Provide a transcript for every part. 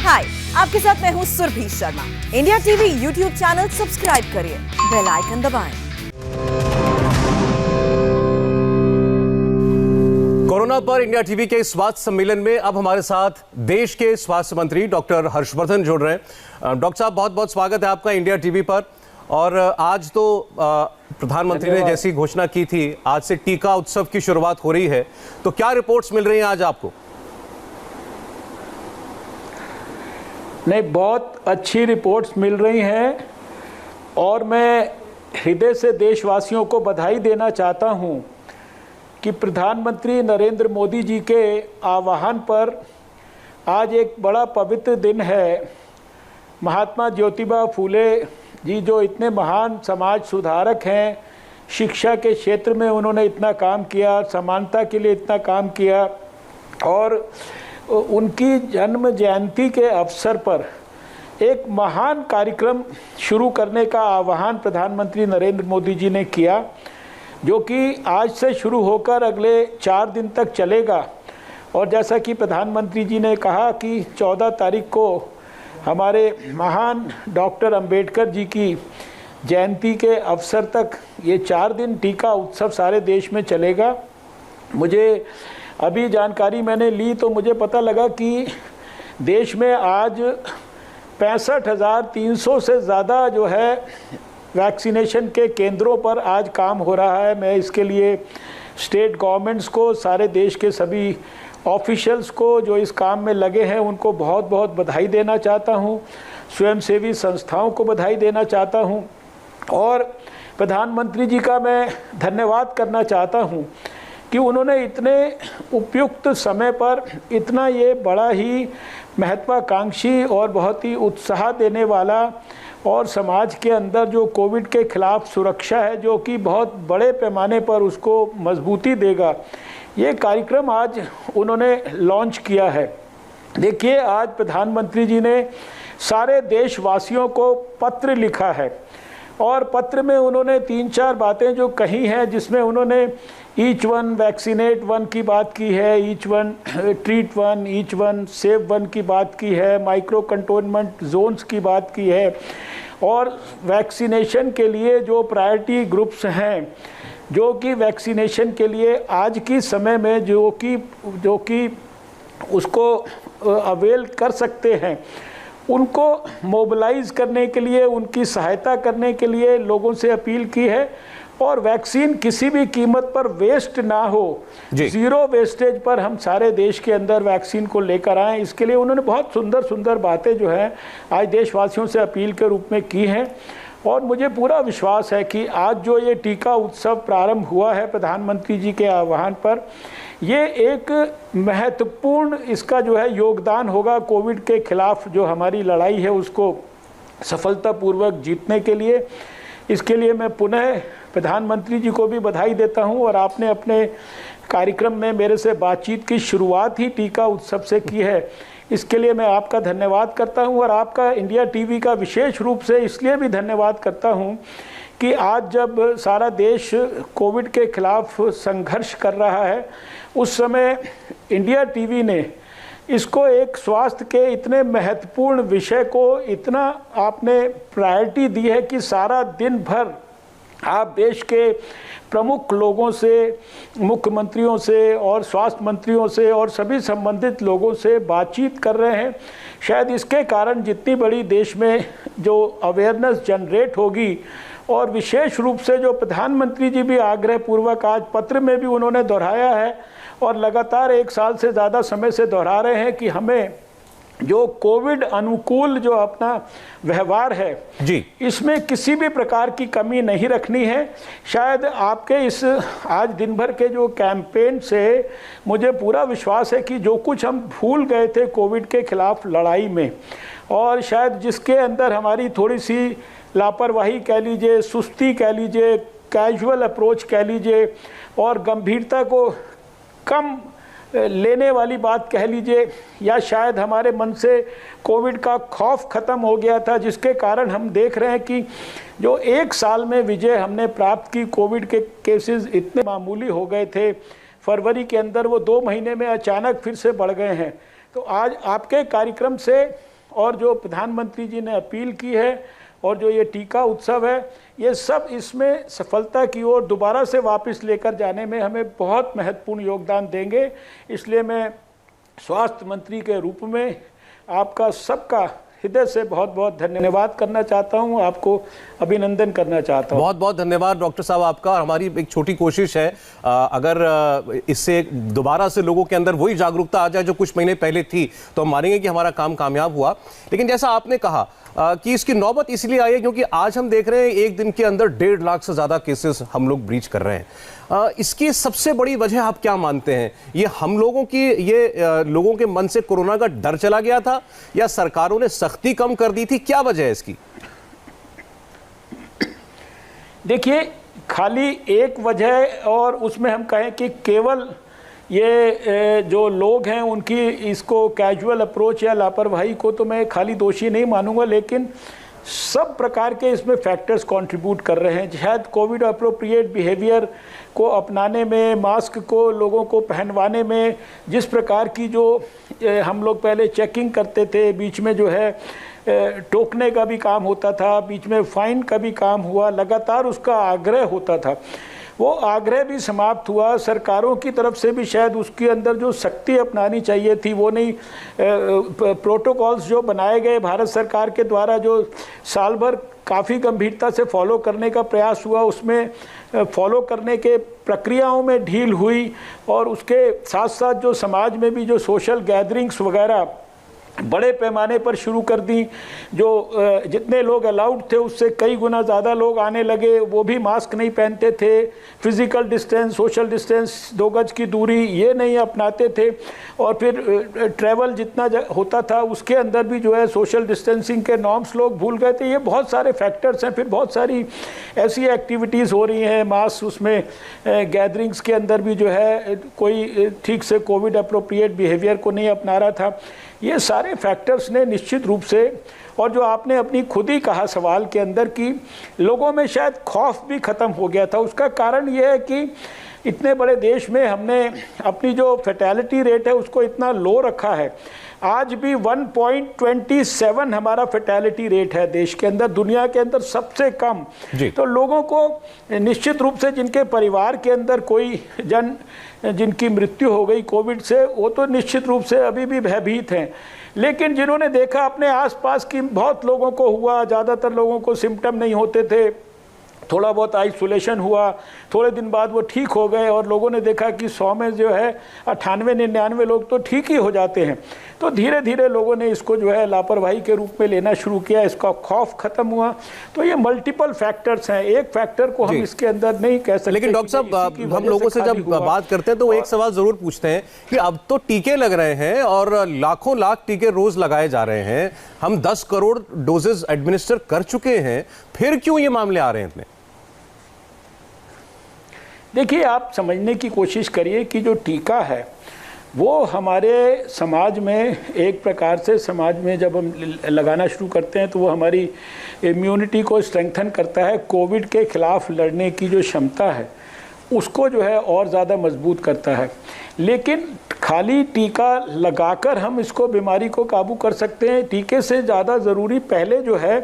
हाय, आपके साथ मैं हूँ Surabhi Sharma. India TV YouTube channel subscribe करिए, बेल आइकन दबाएं। कोरोना पर इंडिया टीवी के स्वास्थ्य सम्मेलन में अब हमारे साथ देश के स्वास्थ्य मंत्री डॉक्टर हर्षवर्धन जुड़ रहे हैं। डॉक्टर साहब, बहुत बहुत स्वागत है आपका इंडिया टीवी पर। और आज तो प्रधानमंत्री ने जैसी घोषणा की थी, आज से टीका उत्सव की शुरुआत हो रही है, तो क्या रिपोर्ट्स मिल रही हैं आज आपको? नहीं, बहुत अच्छी रिपोर्ट्स मिल रही हैं और मैं हृदय से देशवासियों को बधाई देना चाहता हूं कि प्रधानमंत्री नरेंद्र मोदी जी के आह्वान पर आज एक बड़ा पवित्र दिन है। महात्मा ज्योतिबा फूले जी जो इतने महान समाज सुधारक हैं, शिक्षा के क्षेत्र में उन्होंने इतना काम किया, समानता के लिए इतना काम किया, और उनकी जन्म जयंती के अवसर पर एक महान कार्यक्रम शुरू करने का आह्वान प्रधानमंत्री नरेंद्र मोदी जी ने किया, जो कि आज से शुरू होकर अगले 4 दिन तक चलेगा। और जैसा कि प्रधानमंत्री जी ने कहा कि 14 तारीख को हमारे महान डॉक्टर अंबेडकर जी की जयंती के अवसर तक ये 4 दिन टीका उत्सव सारे देश में चलेगा। मुझे अभी जानकारी मैंने ली तो मुझे पता लगा कि देश में आज 65,300 से ज़्यादा जो है वैक्सीनेशन के केंद्रों पर आज काम हो रहा है। मैं इसके लिए स्टेट गवर्नमेंट्स को, सारे देश के सभी ऑफिशियल्स को जो इस काम में लगे हैं उनको बहुत बहुत बधाई देना चाहता हूं। स्वयंसेवी संस्थाओं को बधाई देना चाहता हूं और प्रधानमंत्री जी का मैं धन्यवाद करना चाहता हूं कि उन्होंने इतने उपयुक्त समय पर इतना ये बड़ा ही महत्वाकांक्षी और बहुत ही उत्साह देने वाला और समाज के अंदर जो कोविड के खिलाफ सुरक्षा है, जो कि बहुत बड़े पैमाने पर उसको मजबूती देगा, ये कार्यक्रम आज उन्होंने लॉन्च किया है। देखिए, आज प्रधानमंत्री जी ने सारे देशवासियों को पत्र लिखा है और पत्र में उन्होंने 3-4 बातें जो कही हैं, जिसमें उन्होंने ईच वन वैक्सीनेट वन की बात की है, each one treat one, each one save one की बात की है, माइक्रो कंटेनमेंट जोन्स की बात की है, और वैक्सीनेशन के लिए जो प्रायोरिटी ग्रुप्स हैं, जो कि वैक्सीनेशन के लिए आज की समय में जो कि उसको अवेल कर सकते हैं, उनको मोबिलाइज करने के लिए, उनकी सहायता करने के लिए लोगों से अपील की है। और वैक्सीन किसी भी कीमत पर वेस्ट ना हो, जीरो वेस्टेज पर हम सारे देश के अंदर वैक्सीन को लेकर आएँ, इसके लिए उन्होंने बहुत सुंदर सुंदर बातें जो हैं आज देशवासियों से अपील के रूप में की हैं। और मुझे पूरा विश्वास है कि आज जो ये टीका उत्सव प्रारंभ हुआ है प्रधानमंत्री जी के आह्वान पर, ये एक महत्वपूर्ण इसका जो है योगदान होगा कोविड के खिलाफ जो हमारी लड़ाई है उसको सफलतापूर्वक जीतने के लिए। इसके लिए मैं पुनः प्रधानमंत्री जी को भी बधाई देता हूं। और आपने अपने कार्यक्रम में मेरे से बातचीत की शुरुआत ही टीका उत्सव से की है, इसके लिए मैं आपका धन्यवाद करता हूं। और आपका इंडिया टीवी का विशेष रूप से इसलिए भी धन्यवाद करता हूं कि आज जब सारा देश कोविड के खिलाफ संघर्ष कर रहा है, उस समय इंडिया टीवी ने इसको एक स्वास्थ्य के इतने महत्वपूर्ण विषय को इतना आपने प्रायोरिटी दी है कि सारा दिन भर आप देश के प्रमुख लोगों से, मुख्यमंत्रियों से और स्वास्थ्य मंत्रियों से और सभी संबंधित लोगों से बातचीत कर रहे हैं। शायद इसके कारण जितनी बड़ी देश में जो अवेयरनेस जनरेट होगी, और विशेष रूप से जो प्रधानमंत्री जी भी आग्रहपूर्वक आज पत्र में भी उन्होंने दोहराया है और लगातार 1 साल से ज़्यादा समय से दोहरा रहे हैं कि हमें जो कोविड अनुकूल जो अपना व्यवहार है जी, इसमें किसी भी प्रकार की कमी नहीं रखनी है। शायद आपके इस आज दिन भर के जो कैंपेन से मुझे पूरा विश्वास है कि जो कुछ हम भूल गए थे कोविड के खिलाफ लड़ाई में, और शायद जिसके अंदर हमारी थोड़ी सी लापरवाही कह लीजिए, सुस्ती कह लीजिए, कैजुअल अप्रोच कह लीजिए, और गंभीरता को कम लेने वाली बात कह लीजिए, या शायद हमारे मन से कोविड का खौफ ख़त्म हो गया था, जिसके कारण हम देख रहे हैं कि जो 1 साल में विजय हमने प्राप्त की, कोविड के केसेस इतने मामूली हो गए थे फरवरी के अंदर, वो 2 महीने में अचानक फिर से बढ़ गए हैं। तो आज आपके कार्यक्रम से और जो प्रधानमंत्री जी ने अपील की है और जो ये टीका उत्सव है, ये सब इसमें सफलता की ओर दोबारा से वापस लेकर जाने में हमें बहुत महत्वपूर्ण योगदान देंगे। इसलिए मैं स्वास्थ्य मंत्री के रूप में आपका सबका हृदय से बहुत बहुत धन्यवाद करना चाहता हूं, आपको अभिनंदन करना चाहता हूं। बहुत बहुत धन्यवाद डॉक्टर साहब आपका। हमारी एक छोटी कोशिश है, अगर इससे दोबारा से लोगों के अंदर वही जागरूकता आ जाए जो कुछ महीने पहले थी, तो हम मानेंगे कि हमारा काम कामयाब हुआ। लेकिन जैसा आपने कहा कि इसकी नौबत इसलिए आई है क्योंकि आज हम देख रहे हैं एक दिन के अंदर 1.5 लाख से ज्यादा केसेस हम लोग ब्रीच कर रहे हैं। इसकी सबसे बड़ी वजह आप क्या मानते हैं? ये हम लोगों की, ये लोगों के मन से कोरोना का डर चला गया था या सरकारों ने सख्ती कम कर दी थी? क्या वजह है इसकी? देखिए, खाली एक वजह और उसमें हम कहें कि केवल ये जो लोग हैं उनकी इसको कैजुअल अप्रोच या लापरवाही को तो मैं खाली दोषी नहीं मानूंगा, लेकिन सब प्रकार के इसमें फैक्टर्स कंट्रीब्यूट कर रहे हैं। शायद कोविड अप्रोप्रिएट बिहेवियर को अपनाने में, मास्क को लोगों को पहनवाने में, जिस प्रकार की जो हम लोग पहले चेकिंग करते थे, बीच में जो है टोकने का भी काम होता था, बीच में फाइन का भी काम हुआ, लगातार उसका आग्रह होता था, वो आग्रह भी समाप्त हुआ। सरकारों की तरफ से भी शायद उसके अंदर जो सख्ती अपनानी चाहिए थी वो नहीं। प्रोटोकॉल्स जो बनाए गए भारत सरकार के द्वारा, जो साल भर काफ़ी गंभीरता से फॉलो करने का प्रयास हुआ, उसमें फॉलो करने के प्रक्रियाओं में ढील हुई। और उसके साथ साथ जो समाज में भी जो सोशल गैदरिंग्स वगैरह बड़े पैमाने पर शुरू कर दी, जो जितने लोग अलाउड थे उससे कई गुना ज़्यादा लोग आने लगे, वो भी मास्क नहीं पहनते थे, फिज़िकल डिस्टेंस, सोशल डिस्टेंस, 2 गज की दूरी ये नहीं अपनाते थे। और फिर ट्रैवल जितना होता था उसके अंदर भी जो है सोशल डिस्टेंसिंग के नॉर्म्स लोग भूल गए थे। ये बहुत सारे फैक्टर्स हैं। फिर बहुत सारी ऐसी एक्टिविटीज़ हो रही हैं, मास उसमें गैदरिंग्स के अंदर भी जो है कोई ठीक से कोविड अप्रोप्रिएट बिहेवियर को नहीं अपना रहा था। ये सारे फैक्टर्स ने निश्चित रूप से, और जो आपने अपनी खुद ही कहा सवाल के अंदर कि लोगों में शायद खौफ भी ख़त्म हो गया था, उसका कारण ये है कि इतने बड़े देश में हमने अपनी जो फैटेलिटी रेट है उसको इतना लो रखा है। आज भी 1.27 हमारा फैटेलिटी रेट है देश के अंदर, दुनिया के अंदर सबसे कम। तो लोगों को निश्चित रूप से, जिनके परिवार के अंदर कोई जिनकी मृत्यु हो गई कोविड से, वो तो निश्चित रूप से अभी भी भयभीत हैं। लेकिन जिन्होंने देखा अपने आसपास की बहुत लोगों को हुआ, ज़्यादातर लोगों को सिम्टम नहीं होते थे, थोड़ा बहुत आइसोलेशन हुआ, थोड़े दिन बाद वो ठीक हो गए, और लोगों ने देखा कि 100 में जो है 98-99 लोग तो ठीक ही हो जाते हैं। तो धीरे धीरे लोगों ने इसको जो है लापरवाही के रूप में लेना शुरू किया, इसका खौफ खत्म हुआ। तो ये मल्टीपल फैक्टर्स हैं, एक फैक्टर को हम इसके अंदर नहीं कह सकते। लेकिन डॉक्टर साहब, हम लोगों से जब बात करते हैं तो वो एक सवाल जरूर पूछते हैं कि अब तो टीके लग रहे हैं और लाखों लाख टीके रोज लगाए जा रहे हैं, हम 10 करोड़ डोजेज एडमिनिस्टर कर चुके हैं, फिर क्यों ये मामले आ रहे हैं इतने? देखिए, आप समझने की कोशिश करिए कि जो टीका है वो हमारे समाज में एक प्रकार से, समाज में जब हम लगाना शुरू करते हैं तो वो हमारी इम्यूनिटी को स्ट्रेंथन करता है, कोविड के खिलाफ लड़ने की जो क्षमता है उसको जो है और ज़्यादा मजबूत करता है। लेकिन खाली टीका लगाकर हम इसको, बीमारी को काबू कर सकते हैं। टीके से ज़्यादा ज़रूरी पहले जो है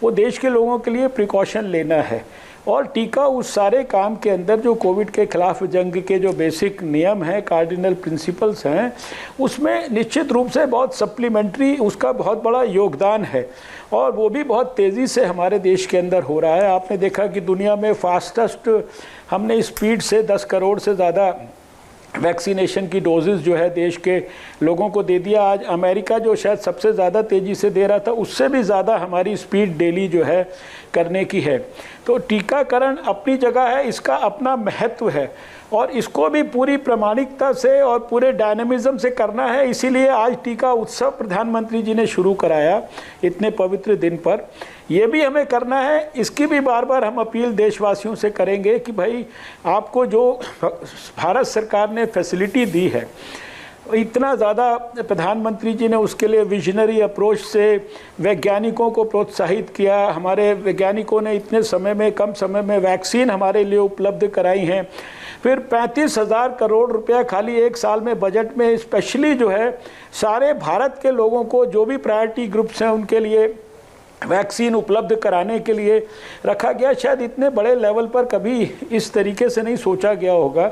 वो देश के लोगों के लिए प्रिकॉशन लेना है। और टीका उस सारे काम के अंदर जो कोविड के खिलाफ जंग के जो बेसिक नियम हैं, कार्डिनल प्रिंसिपल्स हैं, उसमें निश्चित रूप से बहुत सप्लीमेंट्री उसका बहुत बड़ा योगदान है। और वो भी बहुत तेज़ी से हमारे देश के अंदर हो रहा है। आपने देखा कि दुनिया में फास्टेस्ट हमने स्पीड से 10 करोड़ से ज़्यादा वैक्सीनेशन की डोजेस जो है देश के लोगों को दे दिया। आज अमेरिका जो शायद सबसे ज़्यादा तेज़ी से दे रहा था, उससे भी ज़्यादा हमारी स्पीड डेली जो है करने की है। तो टीकाकरण अपनी जगह है, इसका अपना महत्व है और इसको भी पूरी प्रामाणिकता से और पूरे डायनेमिज्म से करना है। इसीलिए आज टीका उत्सव प्रधानमंत्री जी ने शुरू कराया इतने पवित्र दिन पर। ये भी हमें करना है, इसकी भी बार बार हम अपील देशवासियों से करेंगे कि भाई आपको जो भारत सरकार ने फैसिलिटी दी है, इतना ज़्यादा प्रधानमंत्री जी ने उसके लिए विजनरी अप्रोच से वैज्ञानिकों को प्रोत्साहित किया। हमारे वैज्ञानिकों ने इतने समय में, कम समय में वैक्सीन हमारे लिए उपलब्ध कराई हैं। फिर 35,000 करोड़ रुपया खाली एक साल में बजट में स्पेशली जो है सारे भारत के लोगों को जो भी प्रायोरिटी ग्रुप्स हैं उनके लिए वैक्सीन उपलब्ध कराने के लिए रखा गया। शायद इतने बड़े लेवल पर कभी इस तरीके से नहीं सोचा गया होगा।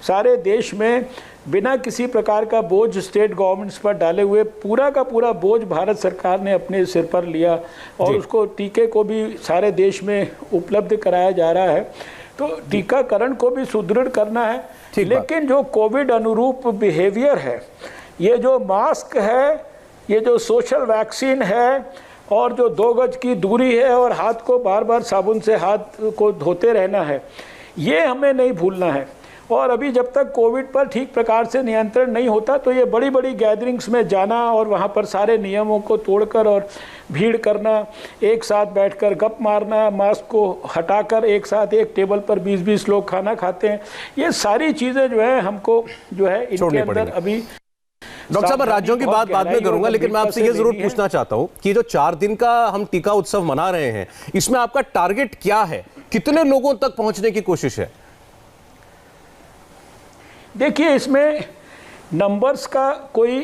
सारे देश में बिना किसी प्रकार का बोझ स्टेट गवर्नमेंट्स पर डाले हुए पूरा का पूरा बोझ भारत सरकार ने अपने सिर पर लिया और उसको टीके को भी सारे देश में उपलब्ध कराया जा रहा है। तो टीकाकरण को भी सुदृढ़ करना है, लेकिन जो कोविड अनुरूप बिहेवियर है, ये जो मास्क है, ये जो सोशल वैक्सीन है और जो 2 गज की दूरी है और हाथ को बार बार साबुन से हाथ को धोते रहना है, ये हमें नहीं भूलना है। और अभी जब तक कोविड पर ठीक प्रकार से नियंत्रण नहीं होता तो ये बड़ी बड़ी गैदरिंग्स में जाना और वहाँ पर सारे नियमों को तोड़कर और भीड़ करना, एक साथ बैठकर गप मारना, मास्क को हटाकर एक साथ एक टेबल पर 20-20 लोग खाना खाते हैं, ये सारी चीज़ें जो है हमको जो है इनके अंदर अभी। डॉक्टर साहब, राज्यों की बात बाद में करूंगा, लेकिन मैं आपसे ये जरूर पूछना चाहता हूं कि जो 4 दिन का हम टीका उत्सव मना रहे हैं, इसमें आपका टारगेट क्या है? कितने लोगों तक पहुंचने की कोशिश है? देखिए, इसमें नंबर्स का कोई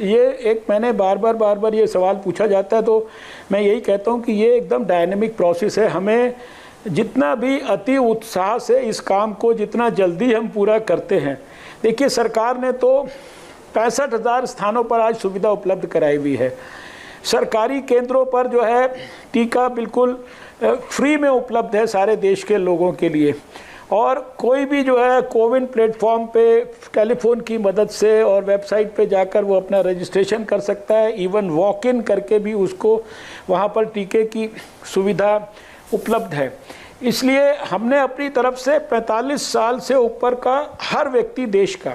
ये एक मैंने बार बार ये सवाल पूछा जाता है, तो मैं यही कहता हूं कि ये एकदम डायनेमिक प्रोसेस है। हमें जितना भी अति उत्साह से इस काम को जितना जल्दी हम पूरा करते हैं, देखिए सरकार ने तो 65,000 स्थानों पर आज सुविधा उपलब्ध कराई हुई है। सरकारी केंद्रों पर जो है टीका बिल्कुल फ्री में उपलब्ध है सारे देश के लोगों के लिए, और कोई भी जो है कोविन प्लेटफॉर्म पे टेलीफोन की मदद से और वेबसाइट पे जाकर वो अपना रजिस्ट्रेशन कर सकता है। इवन वॉक इन करके भी उसको वहाँ पर टीके की सुविधा उपलब्ध है। इसलिए हमने अपनी तरफ से 45 साल से ऊपर का हर व्यक्ति देश का,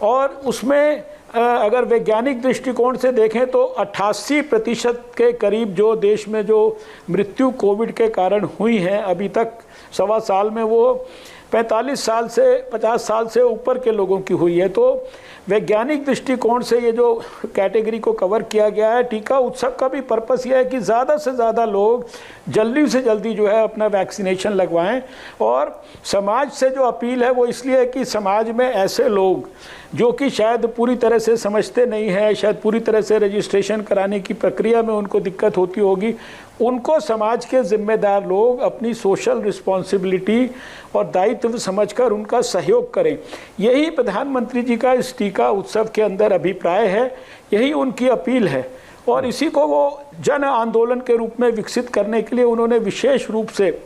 और उसमें अगर वैज्ञानिक दृष्टिकोण से देखें तो 88% के करीब जो देश में जो मृत्यु कोविड के कारण हुई हैं अभी तक 1.25 साल में, वो 45 साल से 50 साल से ऊपर के लोगों की हुई है। तो वैज्ञानिक दृष्टिकोण से ये जो कैटेगरी को कवर किया गया है, टीका उत्सव का भी पर्पस ये है कि ज़्यादा से ज़्यादा लोग जल्दी से जल्दी जो है अपना वैक्सीनेशन लगवाएं। और समाज से जो अपील है वो इसलिए है कि समाज में ऐसे लोग जो कि शायद पूरी तरह से समझते नहीं हैं, शायद पूरी तरह से रजिस्ट्रेशन कराने की प्रक्रिया में उनको दिक्कत होती होगी, उनको समाज के जिम्मेदार लोग अपनी सोशल रिस्पॉन्सिबिलिटी और दायित्व समझकर उनका सहयोग करें। यही प्रधानमंत्री जी का इस टीका उत्सव के अंदर अभिप्राय है, यही उनकी अपील है, और इसी को वो जन आंदोलन के रूप में विकसित करने के लिए उन्होंने विशेष रूप से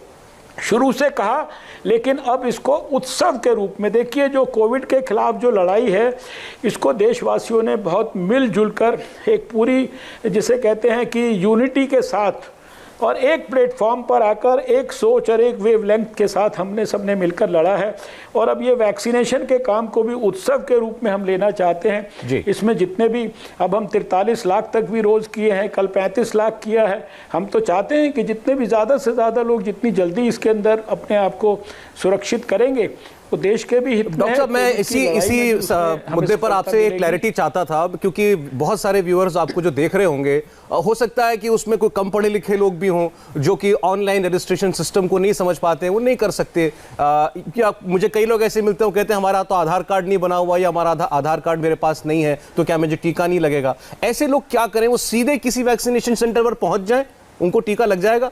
शुरू से कहा, लेकिन अब इसको उत्सव के रूप में देखिए। जो कोविड के खिलाफ जो लड़ाई है, इसको देशवासियों ने बहुत मिलजुल कर एक पूरी जिसे कहते हैं कि यूनिटी के साथ और एक प्लेटफॉर्म पर आकर एक सोच और एक वेवलेंथ के साथ हमने सबने मिलकर लड़ा है। और अब ये वैक्सीनेशन के काम को भी उत्सव के रूप में हम लेना चाहते हैं। इसमें जितने भी अब हम 43 लाख तक भी रोज़ किए हैं, कल 35 लाख किया है। हम तो चाहते हैं कि जितने भी ज़्यादा से ज़्यादा लोग जितनी जल्दी इसके अंदर अपने आप को सुरक्षित करेंगे वो देश के भी हित में। डॉक्टर साहब, मैं इसी मुद्दे पर आपसे एक क्लैरिटी चाहता था, क्योंकि बहुत सारे व्यूअर्स आपको जो देख रहे होंगे, हो सकता है कि उसमें कोई कम पढ़े लिखे लोग भी हों जो कि ऑनलाइन रजिस्ट्रेशन सिस्टम को नहीं समझ पाते हैं, वो नहीं कर सकते। क्या मुझे कई लोग ऐसे मिलते हैं, कहते हैं हमारा तो आधार कार्ड नहीं बना हुआ या हमारा आधार कार्ड मेरे पास नहीं है, तो क्या मुझे टीका नहीं लगेगा? ऐसे लोग क्या करें? वो सीधे किसी वैक्सीनेशन सेंटर पर पहुंच जाएं, उनको टीका लग जाएगा?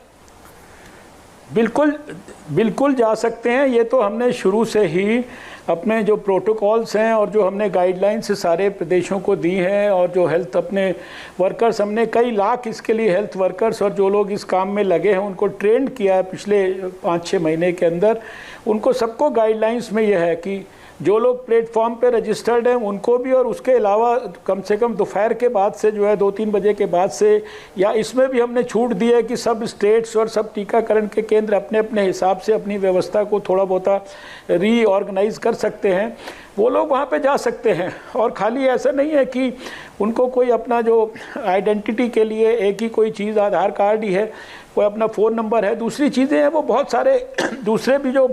बिल्कुल जा सकते हैं। ये तो हमने शुरू से ही अपने जो प्रोटोकॉल्स हैं और जो हमने गाइडलाइंस सारे प्रदेशों को दी हैं, और जो हेल्थ अपने वर्कर्स, हमने कई लाख इसके लिए हेल्थ वर्कर्स और जो लोग इस काम में लगे हैं उनको ट्रेंड किया है पिछले 5-6 महीने के अंदर। उनको सबको गाइडलाइंस में यह है कि जो लोग प्लेटफॉर्म पे रजिस्टर्ड हैं उनको भी, और उसके अलावा कम से कम दोपहर के बाद से जो है 2-3 बजे के बाद से, या इसमें भी हमने छूट दी है कि सब स्टेट्स और सब टीकाकरण के केंद्र अपने अपने हिसाब से अपनी व्यवस्था को थोड़ा बहुत रीऑर्गेनाइज कर सकते हैं, वो लोग वहाँ पे जा सकते हैं। और खाली ऐसा नहीं है कि उनको कोई अपना जो आइडेंटिटी के लिए एक ही कोई चीज़ आधार कार्ड ही है, कोई अपना फ़ोन नंबर है, दूसरी चीज़ें हैं, वो बहुत सारे दूसरे भी जो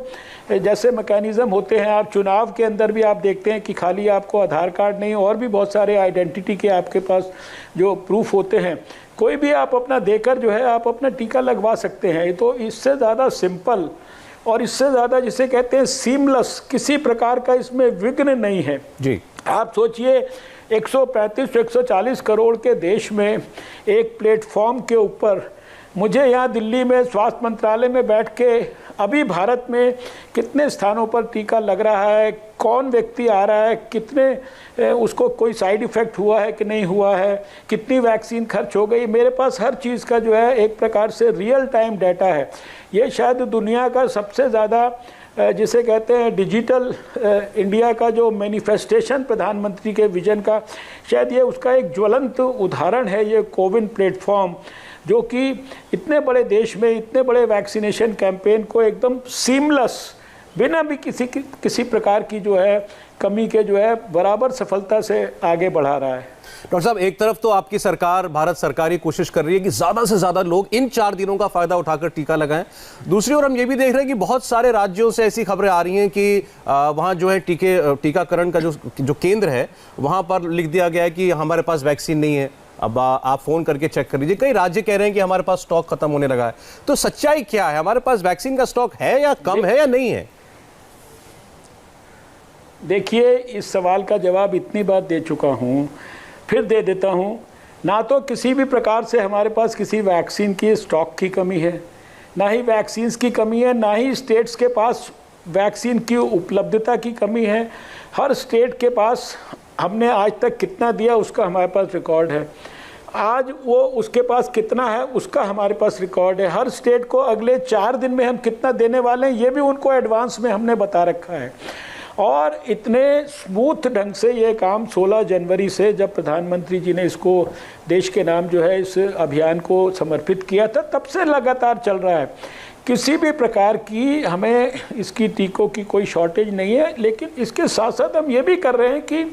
जैसे मैकेनिज़्म होते हैं। आप चुनाव के अंदर भी आप देखते हैं कि खाली आपको आधार कार्ड नहीं, और भी बहुत सारे आइडेंटिटी के आपके पास जो प्रूफ होते हैं, कोई भी आप अपना देकर जो है आप अपना टीका लगवा सकते हैं। तो इससे ज़्यादा सिंपल और इससे ज़्यादा जिसे कहते हैं सीमलेस, किसी प्रकार का इसमें विघ्न नहीं है जी। आप सोचिए 135-140 करोड़ के देश में एक प्लेटफॉर्म के ऊपर मुझे यहाँ दिल्ली में स्वास्थ्य मंत्रालय में बैठ के अभी भारत में कितने स्थानों पर टीका लग रहा है, कौन व्यक्ति आ रहा है, कितने उसको कोई साइड इफ़ेक्ट हुआ है कि नहीं हुआ है, कितनी वैक्सीन खर्च हो गई, मेरे पास हर चीज़ का जो है एक प्रकार से रियल टाइम डाटा है। ये शायद दुनिया का सबसे ज़्यादा जिसे कहते हैं डिजिटल इंडिया का जो मैनिफेस्टेशन प्रधानमंत्री के विजन का, शायद ये उसका एक ज्वलंत उदाहरण है, ये कोविन प्लेटफॉर्म, जो कि इतने बड़े देश में इतने बड़े वैक्सीनेशन कैंपेन को एकदम सीमलेस, बिना भी किसी प्रकार की जो है कमी के जो है बराबर सफलता से आगे बढ़ा रहा है। डॉक्टर साहब, एक तरफ तो आपकी सरकार, भारत सरकार ये कोशिश कर रही है कि ज्यादा से ज्यादा लोग इन 4 दिनों का फायदा उठाकर टीका लगाएं। दूसरी ओर हम ये भी देख रहे हैं कि बहुत सारे राज्यों से ऐसी खबरें आ रही हैं कि वहां जो है टीकाकरण का जो केंद्र है वहां पर लिख दिया गया है कि हमारे पास वैक्सीन नहीं है। अब आप फोन करके चेक कर लीजिए, कई राज्य कह रहे हैं कि हमारे पास स्टॉक खत्म होने लगा है। तो सच्चाई क्या है, हमारे पास वैक्सीन का स्टॉक है या कम है या नहीं है? देखिए, इस सवाल का जवाब इतनी बार दे चुका हूँ, फिर दे देता हूँ। ना तो किसी भी प्रकार से हमारे पास किसी वैक्सीन की स्टॉक की कमी है, ना ही वैक्सीन्स की कमी है, ना ही स्टेट्स के पास वैक्सीन की उपलब्धता की कमी है। हर स्टेट के पास हमने आज तक कितना दिया उसका हमारे पास रिकॉर्ड है, आज वो उसके पास कितना है उसका हमारे पास रिकॉर्ड है। हर स्टेट को अगले 4 दिन में हम कितना देने वाले हैं ये भी उनको एडवांस में हमने बता रखा है। और इतने स्मूथ ढंग से ये काम 16 जनवरी से जब प्रधानमंत्री जी ने इसको देश के नाम जो है इस अभियान को समर्पित किया था, तब से लगातार चल रहा है। किसी भी प्रकार की हमें इसकी टीकों की कोई शॉर्टेज नहीं है। लेकिन इसके साथ साथ हम ये भी कर रहे हैं कि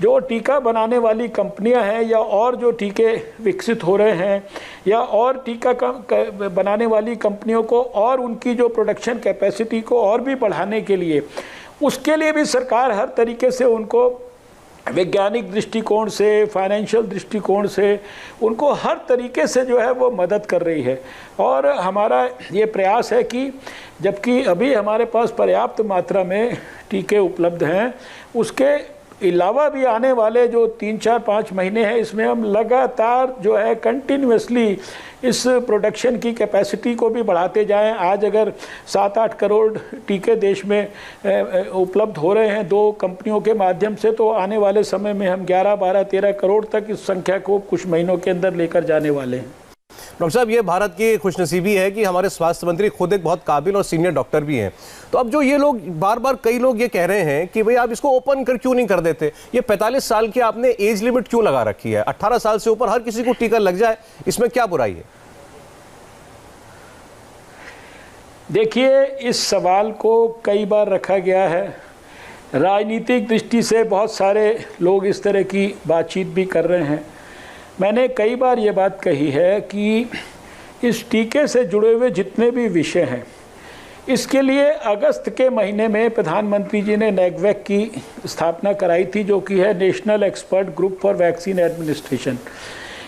जो टीका बनाने वाली कंपनियां हैं या और जो टीके विकसित हो रहे हैं या और टीका बनाने वाली कंपनियों को और उनकी जो प्रोडक्शन कैपेसिटी को और भी बढ़ाने के लिए, उसके लिए भी सरकार हर तरीके से उनको वैज्ञानिक दृष्टिकोण से, फाइनेंशियल दृष्टिकोण से उनको हर तरीके से जो है वो मदद कर रही है। और हमारा ये प्रयास है कि जबकि अभी हमारे पास पर्याप्त मात्रा में टीके उपलब्ध हैं, उसके अलावा भी आने वाले जो 3, 4, 5 महीने हैं, इसमें हम लगातार जो है कंटिन्यूसली इस प्रोडक्शन की कैपेसिटी को भी बढ़ाते जाएं। आज अगर 7-8 करोड़ टीके देश में उपलब्ध हो रहे हैं 2 कंपनियों के माध्यम से, तो आने वाले समय में हम 11, 12, 13 करोड़ तक इस संख्या को कुछ महीनों के अंदर लेकर जाने वाले हैं। डॉक्टर साहब, ये भारत की खुशनसीबी है कि हमारे स्वास्थ्य मंत्री खुद एक बहुत काबिल और सीनियर डॉक्टर भी हैं। तो अब जो ये लोग बार बार कई लोग ये कह रहे हैं कि भाई आप इसको ओपन कर क्यों नहीं कर देते, ये 45 साल की आपने एज लिमिट क्यों लगा रखी है, 18 साल से ऊपर हर किसी को टीका लग जाए, इसमें क्या बुराई है? देखिए, इस सवाल को कई बार रखा गया है, राजनीतिक दृष्टि से बहुत सारे लोग इस तरह की बातचीत भी कर रहे हैं। मैंने कई बार ये बात कही है कि इस टीके से जुड़े हुए जितने भी विषय हैं, इसके लिए अगस्त के महीने में प्रधानमंत्री जी ने नैगवैक की स्थापना कराई थी, जो कि है national expert group for vaccine administration.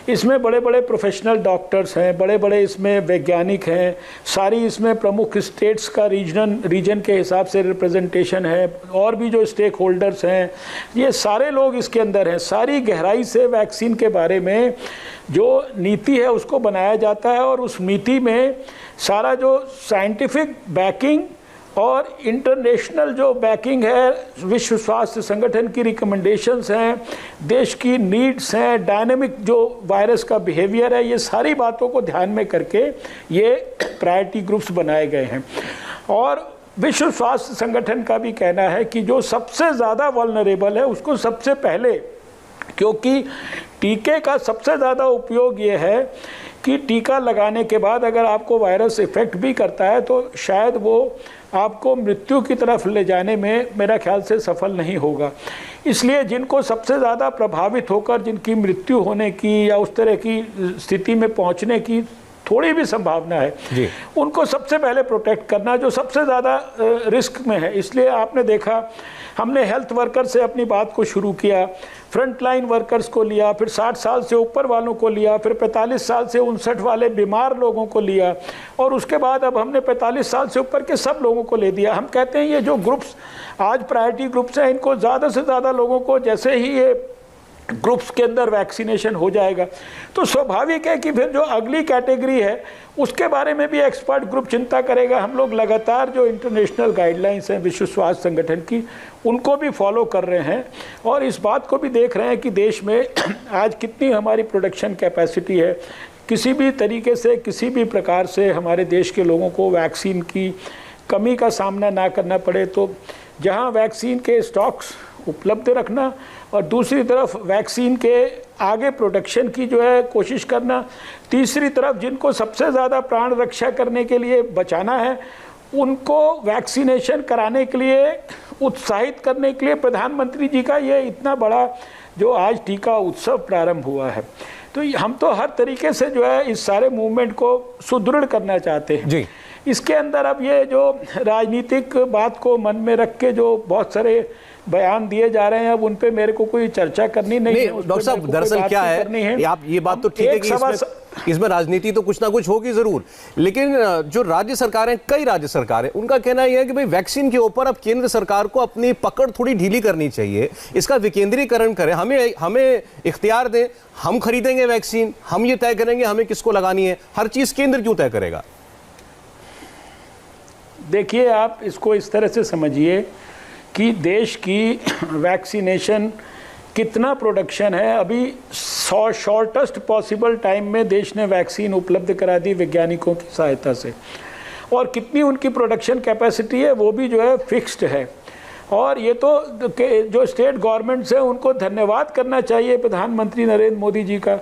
इसमें बड़े बड़े प्रोफेशनल डॉक्टर्स हैं, बड़े बड़े इसमें वैज्ञानिक हैं, सारी इसमें प्रमुख स्टेट्स का रीजन के हिसाब से रिप्रेजेंटेशन है, और भी जो स्टेक होल्डर्स हैं, ये सारे लोग इसके अंदर हैं। सारी गहराई से वैक्सीन के बारे में जो नीति है उसको बनाया जाता है, और उस नीति में सारा जो साइंटिफिक बैकिंग और इंटरनेशनल जो बैकिंग है, विश्व स्वास्थ्य संगठन की रिकमेंडेशंस हैं, देश की नीड्स हैं, डायनेमिक जो वायरस का बिहेवियर है, ये सारी बातों को ध्यान में करके ये प्रायोरिटी ग्रुप्स बनाए गए हैं। और विश्व स्वास्थ्य संगठन का भी कहना है कि जो सबसे ज़्यादा वल्नरेबल है उसको सबसे पहले, क्योंकि टीके का सबसे ज़्यादा उपयोग ये है कि टीका लगाने के बाद अगर आपको वायरस इफ़ेक्ट भी करता है तो शायद वो आपको मृत्यु की तरफ ले जाने में मेरा ख्याल से सफल नहीं होगा। इसलिए जिनको सबसे ज़्यादा प्रभावित होकर जिनकी मृत्यु होने की या उस तरह की स्थिति में पहुंचने की थोड़ी भी संभावना है उनको सबसे पहले प्रोटेक्ट करना, जो सबसे ज़्यादा रिस्क में है। इसलिए आपने देखा हमने हेल्थ वर्कर से अपनी बात को शुरू किया, फ्रंट लाइन वर्कर्स को लिया, फिर 60 साल से ऊपर वालों को लिया, फिर 45 साल से 59 वाले बीमार लोगों को लिया, और उसके बाद अब हमने 45 साल से ऊपर के सब लोगों को ले दिया। हम कहते हैं ये जो ग्रुप्स आज प्रायोरिटी ग्रुप्स हैं, इनको ज़्यादा से ज़्यादा लोगों को जैसे ही ये ग्रुप्स के अंदर वैक्सीनेशन हो जाएगा तो स्वाभाविक है कि फिर जो अगली कैटेगरी है उसके बारे में भी एक्सपर्ट ग्रुप चिंता करेगा। हम लोग लगातार जो इंटरनेशनल गाइडलाइंस हैं विश्व स्वास्थ्य संगठन की, उनको भी फॉलो कर रहे हैं और इस बात को भी देख रहे हैं कि देश में आज कितनी हमारी प्रोडक्शन कैपेसिटी है। किसी भी तरीके से, किसी भी प्रकार से हमारे देश के लोगों को वैक्सीन की कमी का सामना ना करना पड़े, तो जहां वैक्सीन के स्टॉक्स उपलब्ध रखना और दूसरी तरफ वैक्सीन के आगे प्रोडक्शन की जो है कोशिश करना, तीसरी तरफ जिनको सबसे ज़्यादा प्राण रक्षा करने के लिए बचाना है उनको वैक्सीनेशन कराने के लिए उत्साहित करने के लिए प्रधानमंत्री जी का ये इतना बड़ा जो आज टीका उत्सव प्रारंभ हुआ है। तो हम तो हर तरीके से जो है इस सारे मूवमेंट को सुदृढ़ करना चाहते हैं जी। इसके अंदर अब ये जो राजनीतिक बात को मन में रख के जो बहुत सारे बयान दिए जा रहे हैं, अब उन पे मेरे को कोई चर्चा करनी नहीं है। डॉक्टर साहब, दरअसल क्या है, आप ये बात तो ठीक है कि इसमें राजनीति तो कुछ ना कुछ होगी जरूर, लेकिन जो राज्य सरकारें, कई राज्य सरकारें, उनका कहना यह है कि भाई वैक्सीन के ऊपर अब केंद्र सरकार को अपनी पकड़ थोड़ी ढीली करनी चाहिए, इसका विकेंद्रीकरण करें, हमें इख्तियार दें, हम खरीदेंगे वैक्सीन, हम ये तय करेंगे हमें किसको लगानी है, हर चीज केंद्र क्यों तय करेगा? देखिए, आप इसको इस तरह से समझिए कि देश की वैक्सीनेशन कितना प्रोडक्शन है। अभी शॉर्टेस्ट पॉसिबल टाइम में देश ने वैक्सीन उपलब्ध करा दी वैज्ञानिकों की सहायता से, और कितनी उनकी प्रोडक्शन कैपेसिटी है वो भी जो है फिक्स्ड है। और ये तो जो स्टेट गवर्नमेंट्स हैं उनको धन्यवाद करना चाहिए प्रधानमंत्री नरेंद्र मोदी जी का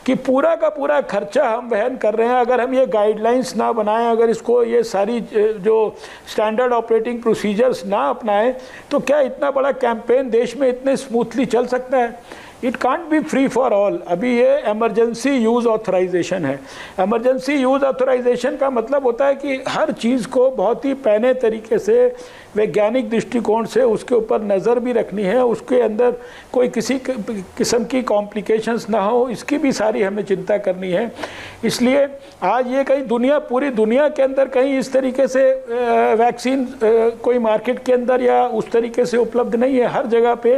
कि पूरा का पूरा खर्चा हम वहन कर रहे हैं। अगर हम ये गाइडलाइंस ना बनाएं, अगर इसको ये सारी जो स्टैंडर्ड ऑपरेटिंग प्रोसीजर्स ना अपनाएं, तो क्या इतना बड़ा कैंपेन देश में इतने स्मूथली चल सकता है? It can't be free for all. अभी ये इमरजेंसी यूज़ ऑथराइजेशन है। इमरजेंसी यूज़ ऑथराइजेशन का मतलब होता है कि हर चीज़ को बहुत ही पैने तरीके से वैज्ञानिक दृष्टिकोण से उसके ऊपर नज़र भी रखनी है, उसके अंदर कोई किसी किस्म की कॉम्प्लिकेशंस ना हो, इसकी भी सारी हमें चिंता करनी है। इसलिए आज ये कहीं पूरी दुनिया के अंदर कहीं इस तरीके से वैक्सीन कोई मार्केट के अंदर या उस तरीके से उपलब्ध नहीं है। हर जगह पे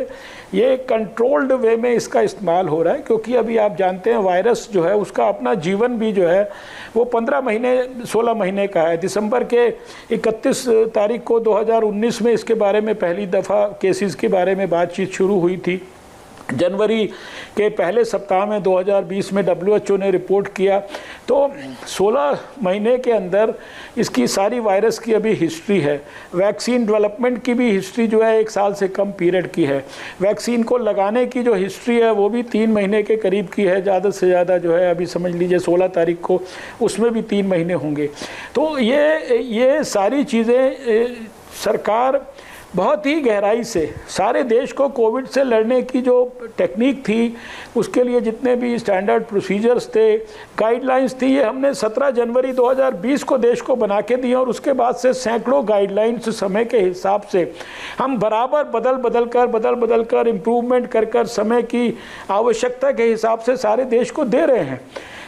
ये कंट्रोल्ड वे में इसका इस्तेमाल हो रहा है, क्योंकि अभी आप जानते हैं वायरस जो है उसका अपना जीवन भी जो है वो 15 महीने 16 महीने का है। दिसंबर के 31 तारीख को 2019 में इसके बारे में पहली दफ़ा केसेस के बारे में बातचीत शुरू हुई थी। जनवरी के पहले सप्ताह में 2020 में WHO ने रिपोर्ट किया, तो 16 महीने के अंदर इसकी सारी वायरस की अभी हिस्ट्री है। वैक्सीन डेवलपमेंट की भी हिस्ट्री जो है 1 साल से कम पीरियड की है। वैक्सीन को लगाने की जो हिस्ट्री है वो भी 3 महीने के करीब की है, ज़्यादा से ज़्यादा जो है अभी समझ लीजिए 16 तारीख को उसमें भी 3 महीने होंगे। तो ये सारी चीज़ें सरकार बहुत ही गहराई से सारे देश को कोविड से लड़ने की जो टेक्निक थी, उसके लिए जितने भी स्टैंडर्ड प्रोसीजर्स थे, गाइडलाइंस थी, ये हमने 17 जनवरी 2020 को देश को बना के दी, और उसके बाद से सैकड़ों गाइडलाइंस समय के हिसाब से हम बराबर बदल कर इम्प्रूवमेंट कर समय की आवश्यकता के हिसाब से सारे देश को दे रहे हैं।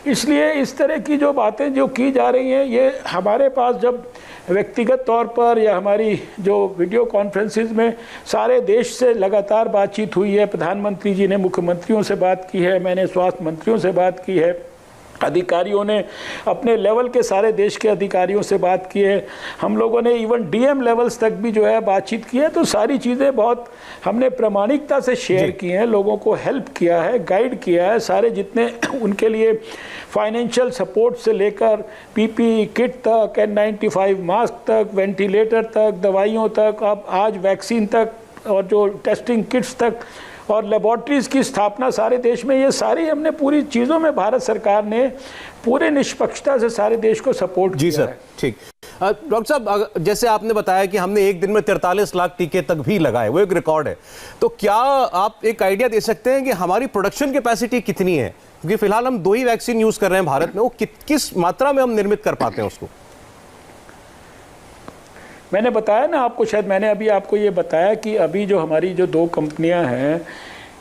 इसलिए इस तरह की जो बातें जो की जा रही हैं, ये हमारे पास जब व्यक्तिगत तौर पर या हमारी जो वीडियो कॉन्फ्रेंसिस में सारे देश से लगातार बातचीत हुई है, प्रधानमंत्री जी ने मुख्यमंत्रियों से बात की है, मैंने स्वास्थ्य मंत्रियों से बात की है, अधिकारियों ने अपने लेवल के सारे देश के अधिकारियों से बात की है, हम लोगों ने इवन DM लेवल्स तक भी जो है बातचीत की है। तो सारी चीज़ें बहुत हमने प्रामाणिकता से शेयर की हैं, लोगों को हेल्प किया है, गाइड किया है, सारे जितने उनके लिए फाइनेंशियल सपोर्ट से लेकर PPE किट तक, N95 मास्क तक, वेंटिलेटर तक, दवाइयों तक, अब आज वैक्सीन तक, और जो टेस्टिंग किट्स तक, और लेबॉर्ट्रीज़ की स्थापना सारे देश में, ये सारी हमने पूरी चीज़ों में भारत सरकार ने पूरे निष्पक्षता से सारे देश को सपोर्ट किया। जी सर, ठीक। डॉक्टर साहब, जैसे आपने बताया कि हमने एक दिन में 43 लाख टीके तक भी लगाए, वो एक रिकॉर्ड है, तो क्या आप एक आइडिया दे सकते हैं कि हमारी प्रोडक्शन कैपेसिटी कितनी है? क्योंकि फिलहाल हम 2 ही वैक्सीन यूज कर रहे हैं भारत में, वो किस मात्रा में हम निर्मित कर पाते हैं उसको? मैंने बताया ना आपको, शायद मैंने अभी आपको ये बताया कि अभी जो हमारी जो 2 कंपनियां हैं,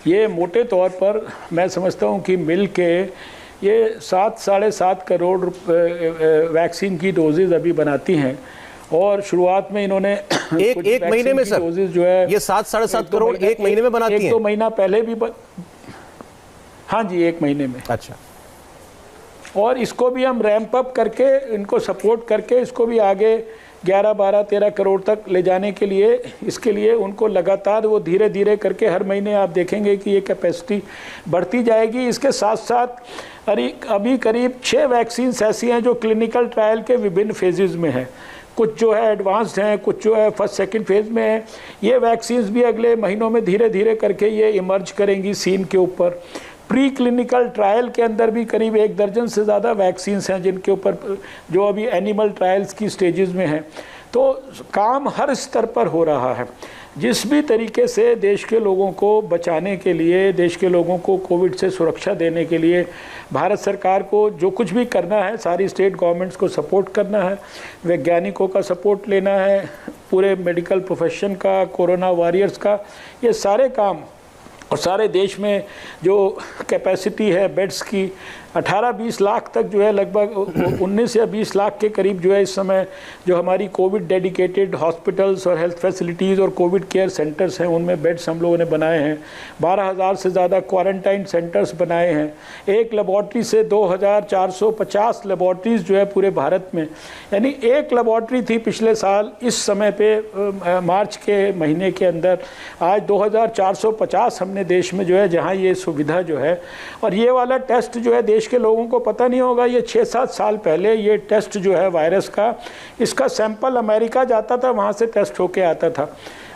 ये मोटे तौर पर मैं समझता हूँ कि मिल के ये 7-7.5 करोड़ वैक्सीन की डोजेज अभी बनाती हैं। और शुरुआत में इन्होंने एक महीने में सर डोजेज जो है ये 7-7.5 करोड़ एक महीने में बनाती हैं? 1-2 महीना पहले भी हाँ जी, 1 महीने में। अच्छा। और इसको भी हम रैंप अप करके, इनको सपोर्ट करके, इसको भी आगे 11, 12, 13 करोड़ तक ले जाने के लिए, इसके लिए उनको लगातार वो धीरे धीरे करके हर महीने आप देखेंगे कि ये कैपेसिटी बढ़ती जाएगी। इसके साथ साथ अभी करीब 6 वैक्सीन ऐसी हैं जो क्लिनिकल ट्रायल के विभिन्न फेजेस में हैं। कुछ जो है एडवांस्ड हैं, कुछ जो है फर्स्ट सेकंड फेज में है। ये वैक्सीन्स भी अगले महीनों में धीरे धीरे करके ये इमर्ज करेंगी सीन के ऊपर। प्री क्लिनिकल ट्रायल के अंदर भी करीब 1 दर्जन से ज़्यादा वैक्सीन्स हैं जिनके ऊपर जो अभी एनिमल ट्रायल्स की स्टेजेस में हैं। तो काम हर स्तर पर हो रहा है। जिस भी तरीके से देश के लोगों को बचाने के लिए, देश के लोगों को कोविड से सुरक्षा देने के लिए भारत सरकार को जो कुछ भी करना है, सारी स्टेट गवर्नमेंट्स को सपोर्ट करना है, वैज्ञानिकों का सपोर्ट लेना है, पूरे मेडिकल प्रोफेशन का, कोरोना वॉरियर्स का, ये सारे काम। और सारे देश में जो कैपेसिटी है बेड्स की 18-20 लाख तक जो है, लगभग 19 या 20 लाख के करीब जो है इस समय जो हमारी कोविड डेडिकेटेड हॉस्पिटल्स और हेल्थ फैसिलिटीज़ और कोविड केयर सेंटर्स हैं, उनमें बेड्स हम लोगों ने बनाए हैं। 12,000 से ज़्यादा क्वारंटाइन सेंटर्स बनाए हैं। एक लेबॉर्ट्री से 2,450 लेबॉर्ट्रीज़ जो है पूरे भारत में, यानी एक लेबॉर्ट्री थी पिछले साल इस समय पे मार्च के महीने के अंदर, आज 2,450 हमने देश में जो है जहाँ ये सुविधा जो है। और ये वाला टेस्ट जो है देश के लोगों को पता नहीं होगा, ये 6-7 साल पहले ये टेस्ट जो है वायरस का, इसका सैंपल अमेरिका जाता था, वहाँ से टेस्ट होके आता था।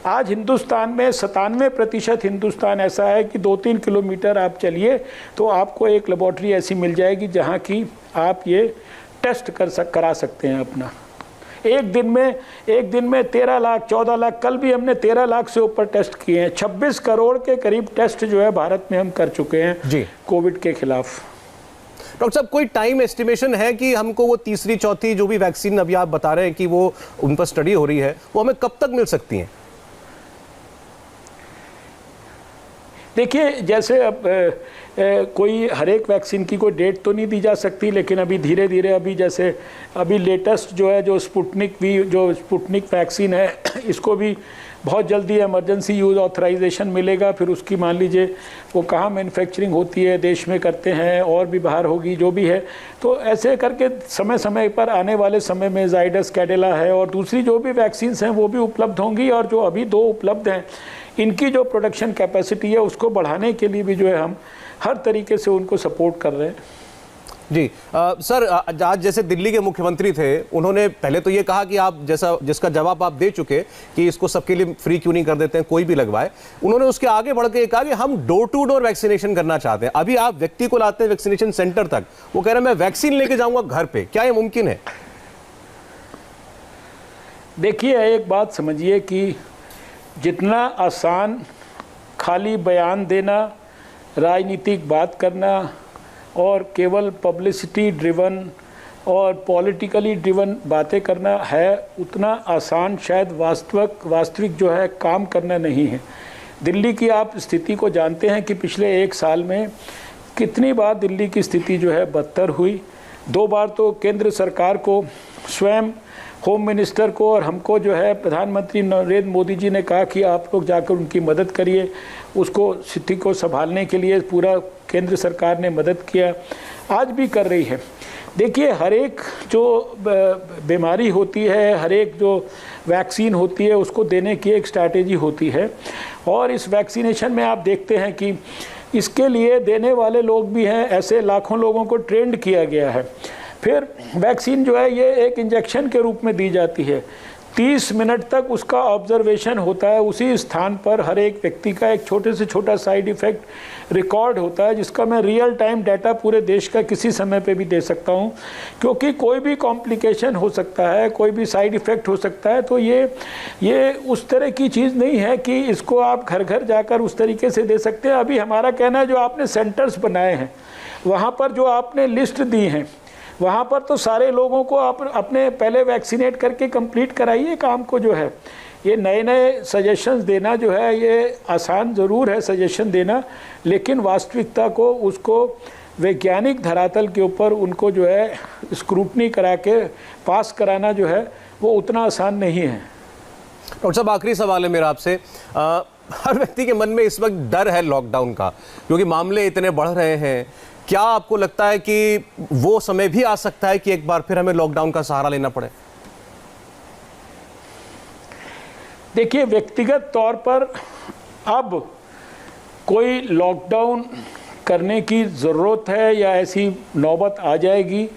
आज हिंदुस्तान में 97% हिंदुस्तान ऐसा है कि 2-3 किलोमीटर आप चलिए तो आपको एक लेबॉर्ट्री ऐसी मिल जाएगी जहाँ की आप ये टेस्ट करा सकते हैं अपना। एक दिन में 13 लाख 14 लाख, कल भी हमने 13 लाख से ऊपर टेस्ट किए हैं। 26 करोड़ के करीब टेस्ट जो है भारत में हम कर चुके हैं कोविड के खिलाफ। डॉक्टर साहब, कोई टाइम एस्टिमेशन है कि हमको वो तीसरी चौथी जो भी वैक्सीन अभी आप बता रहे हैं कि वो उन पर स्टडी हो रही है, वो हमें कब तक मिल सकती हैं? देखिए, जैसे अब कोई हर एक वैक्सीन की कोई डेट तो नहीं दी जा सकती, लेकिन अभी धीरे धीरे अभी लेटेस्ट जो है जो स्पुतनिक वैक्सीन है, इसको भी बहुत जल्दी इमरजेंसी यूज़ ऑथराइजेशन मिलेगा। फिर उसकी मान लीजिए वो कहाँ मैन्युफैक्चरिंग होती है, देश में करते हैं और भी बाहर होगी, जो भी है। तो ऐसे करके समय समय पर आने वाले समय में जाइडस कैडिला है और दूसरी जो भी वैक्सीन्स हैं वो भी उपलब्ध होंगी। और जो अभी 2 उपलब्ध हैं, इनकी जो प्रोडक्शन कैपेसिटी है उसको बढ़ाने के लिए भी जो है हम हर तरीके से उनको सपोर्ट कर रहे हैं। जी सर, आज जैसे दिल्ली के मुख्यमंत्री थे, उन्होंने पहले तो ये कहा कि आप जिसका जवाब आप दे चुके कि इसको सबके लिए फ्री क्यों नहीं कर देते हैं, कोई भी लगवाए। उन्होंने उसके आगे बढ़ के कहा कि हम डोर टू डोर वैक्सीनेशन करना चाहते हैं। अभी आप व्यक्ति को लाते हैं वैक्सीनेशन सेंटर तक, वो कह रहे हैं मैं वैक्सीन लेके जाऊंगा घर पे, क्या ये मुमकिन है? देखिए, एक बात समझिए कि जितना आसान खाली बयान देना, राजनीतिक बात करना और केवल पब्लिसिटी ड्रिवन और पॉलिटिकली ड्रिवन बातें करना है, उतना आसान शायद वास्तविक जो है काम करना नहीं है। दिल्ली की आप स्थिति को जानते हैं कि पिछले 1 साल में कितनी बार दिल्ली की स्थिति जो है बदतर हुई। 2 बार तो केंद्र सरकार को, स्वयं होम मिनिस्टर को और हमको जो है प्रधानमंत्री नरेंद्र मोदी जी ने कहा कि आप लोग जाकर उनकी मदद करिए, उसको स्थिति को संभालने के लिए पूरा केंद्र सरकार ने मदद किया, आज भी कर रही है। देखिए, हर एक जो बीमारी होती है, हर एक जो वैक्सीन होती है, उसको देने की एक स्ट्रैटेजी होती है। और इस वैक्सीनेशन में आप देखते हैं कि इसके लिए देने वाले लोग भी हैं, ऐसे लाखों लोगों को ट्रेंड किया गया है। फिर वैक्सीन जो है ये एक इंजेक्शन के रूप में दी जाती है। 30 मिनट तक उसका ऑब्जर्वेशन होता है, उसी स्थान पर हर एक व्यक्ति का एक छोटे से छोटा साइड इफ़ेक्ट रिकॉर्ड होता है, जिसका मैं रियल टाइम डाटा पूरे देश का किसी समय पे भी दे सकता हूँ, क्योंकि कोई भी कॉम्प्लिकेशन हो सकता है, कोई भी साइड इफ़ेक्ट हो सकता है। तो ये उस तरह की चीज़ नहीं है कि इसको आप घर घर जाकर उस तरीके से दे सकते हैं। अभी हमारा कहना है, जो आपने सेंटर्स बनाए हैं, वहाँ पर जो आपने लिस्ट दी हैं, वहाँ पर तो सारे लोगों को आप अपने पहले वैक्सीनेट करके कंप्लीट कराइए काम को। जो है ये नए नए सजेशंस देना जो है ये आसान ज़रूर है सजेशन देना, लेकिन वास्तविकता को उसको वैज्ञानिक धरातल के ऊपर उनको जो है स्क्रूटनी करा के पास कराना जो है वो उतना आसान नहीं है। डॉक्टर साहब, आखिरी सवाल है मेरा आपसे। हर व्यक्ति के मन में इस वक्त डर है लॉकडाउन का, क्योंकि मामले इतने बढ़ रहे हैं। क्या आपको लगता है कि वो समय भी आ सकता है कि एक बार फिर हमें लॉकडाउन का सहारा लेना पड़े? देखिए, व्यक्तिगत तौर पर अब कोई लॉकडाउन करने की ज़रूरत है या ऐसी नौबत आ जाएगी,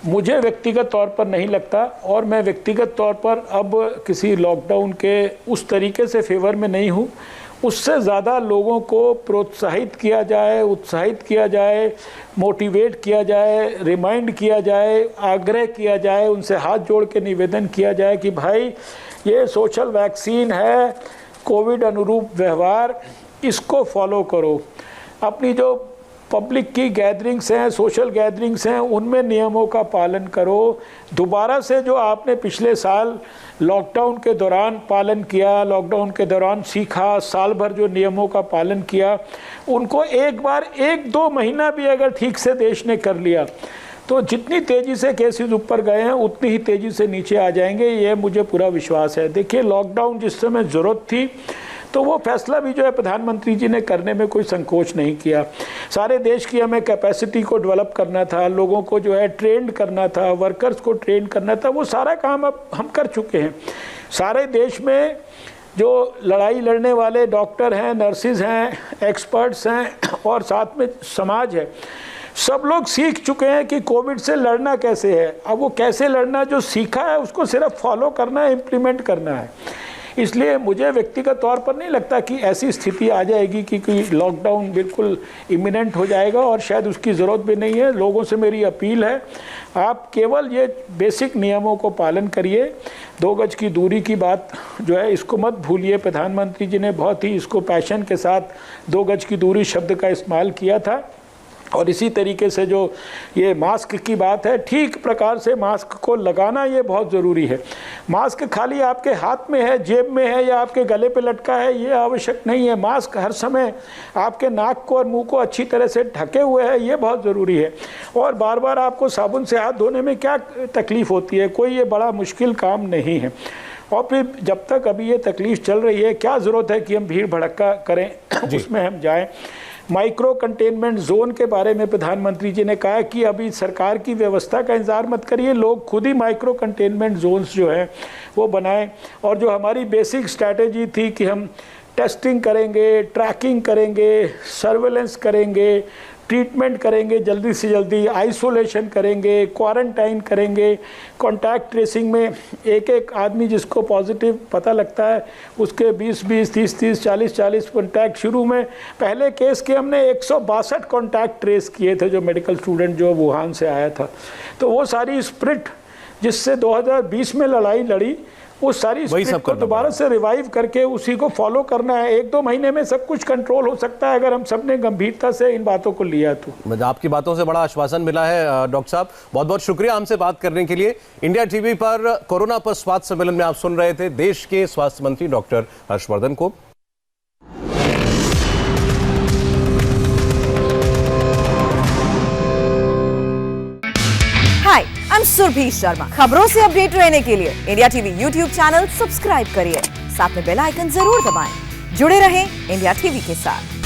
मुझे व्यक्तिगत तौर पर नहीं लगता। और मैं व्यक्तिगत तौर पर अब किसी लॉकडाउन के उस तरीके से फेवर में नहीं हूँ। उससे ज़्यादा लोगों को प्रोत्साहित किया जाए, उत्साहित किया जाए, मोटिवेट किया जाए, रिमाइंड किया जाए, आग्रह किया जाए, उनसे हाथ जोड़ के निवेदन किया जाए कि भाई ये सोशल वैक्सीन है, कोविड अनुरूप व्यवहार, इसको फॉलो करो। अपनी जो पब्लिक की गैदरिंग्स हैं, सोशल गैदरिंग्स हैं, उनमें नियमों का पालन करो। दोबारा से जो आपने पिछले साल लॉकडाउन के दौरान पालन किया, लॉकडाउन के दौरान सीखा, साल भर जो नियमों का पालन किया, उनको एक बार 1-2 महीना भी अगर ठीक से देश ने कर लिया तो जितनी तेज़ी से केसेस ऊपर गए हैं उतनी ही तेज़ी से नीचे आ जाएंगे, ये मुझे पूरा विश्वास है। देखिए, लॉकडाउन जिस समय ज़रूरत थी तो वो फैसला भी जो है प्रधानमंत्री जी ने करने में कोई संकोच नहीं किया। सारे देश की हमें कैपेसिटी को डेवलप करना था, लोगों को जो है ट्रेंड करना था, वर्कर्स को ट्रेंड करना था, वो सारा काम अब हम कर चुके हैं। सारे देश में जो लड़ाई लड़ने वाले डॉक्टर हैं, नर्सिस हैं, एक्सपर्ट्स हैं और साथ में समाज है, सब लोग सीख चुके हैं कि कोविड से लड़ना कैसे है। अब वो कैसे लड़ना जो सीखा है उसको सिर्फ फॉलो करना है, इम्प्लीमेंट करना है। इसलिए मुझे व्यक्तिगत तौर पर नहीं लगता कि ऐसी स्थिति आ जाएगी कि कोई लॉकडाउन बिल्कुल इमिनेंट हो जाएगा, और शायद उसकी ज़रूरत भी नहीं है। लोगों से मेरी अपील है, आप केवल ये बेसिक नियमों को पालन करिए। 2 गज की दूरी की बात जो है इसको मत भूलिए। प्रधानमंत्री जी ने बहुत ही इसको पैशन के साथ 2 गज की दूरी शब्द का इस्तेमाल किया था। और इसी तरीके से जो ये मास्क की बात है, ठीक प्रकार से मास्क को लगाना ये बहुत ज़रूरी है। मास्क खाली आपके हाथ में है, जेब में है या आपके गले पे लटका है, ये आवश्यक नहीं है। मास्क हर समय आपके नाक को और मुंह को अच्छी तरह से ढके हुए है, ये बहुत ज़रूरी है। और बार बार आपको साबुन से हाथ धोने में क्या तकलीफ़ होती है, कोई ये बड़ा मुश्किल काम नहीं है। और फिर जब तक अभी ये तकलीफ़ चल रही है, क्या ज़रूरत है कि हम भीड़ भड़क्का करें, उसमें हम जाएँ। माइक्रो कंटेनमेंट जोन के बारे में प्रधानमंत्री जी ने कहा कि अभी सरकार की व्यवस्था का इंतजार मत करिए, लोग खुद ही माइक्रो कंटेनमेंट जोन्स जो है वो बनाएं। और जो हमारी बेसिक स्ट्रैटेजी थी कि हम टेस्टिंग करेंगे, ट्रैकिंग करेंगे, सर्वेलेंस करेंगे, ट्रीटमेंट करेंगे, जल्दी से जल्दी आइसोलेशन करेंगे, क्वारंटाइन करेंगे, कॉन्टैक्ट ट्रेसिंग में एक आदमी जिसको पॉजिटिव पता लगता है उसके 20-20, 30-30, 40-40 कॉन्टैक्ट। शुरू में पहले केस के हमने 162 कॉन्टैक्ट ट्रेस किए थे, जो मेडिकल स्टूडेंट जो वुहान से आया था। तो वो सारी स्प्रिट जिससे 2020 में लड़ाई लड़ी, वो सारी स्पिरिट को दोबारा से रिवाइव करके उसी को फॉलो करना है। 1-2 महीने में सब कुछ कंट्रोल हो सकता है अगर हम सब ने गंभीरता से इन बातों को लिया तो। आपकी बातों से बड़ा आश्वासन मिला है डॉक्टर साहब, बहुत बहुत शुक्रिया हमसे बात करने के लिए। इंडिया टीवी पर कोरोना पर स्वास्थ्य सम्मेलन में आप सुन रहे थे देश के स्वास्थ्य मंत्री डॉक्टर हर्षवर्धन को। हाय, आई एम सुरभि शर्मा। खबरों से अपडेट रहने के लिए India TV YouTube channel subscribe करिए, साथ में बेल आइकन जरूर दबाएं। जुड़े रहें इंडिया टीवी के साथ।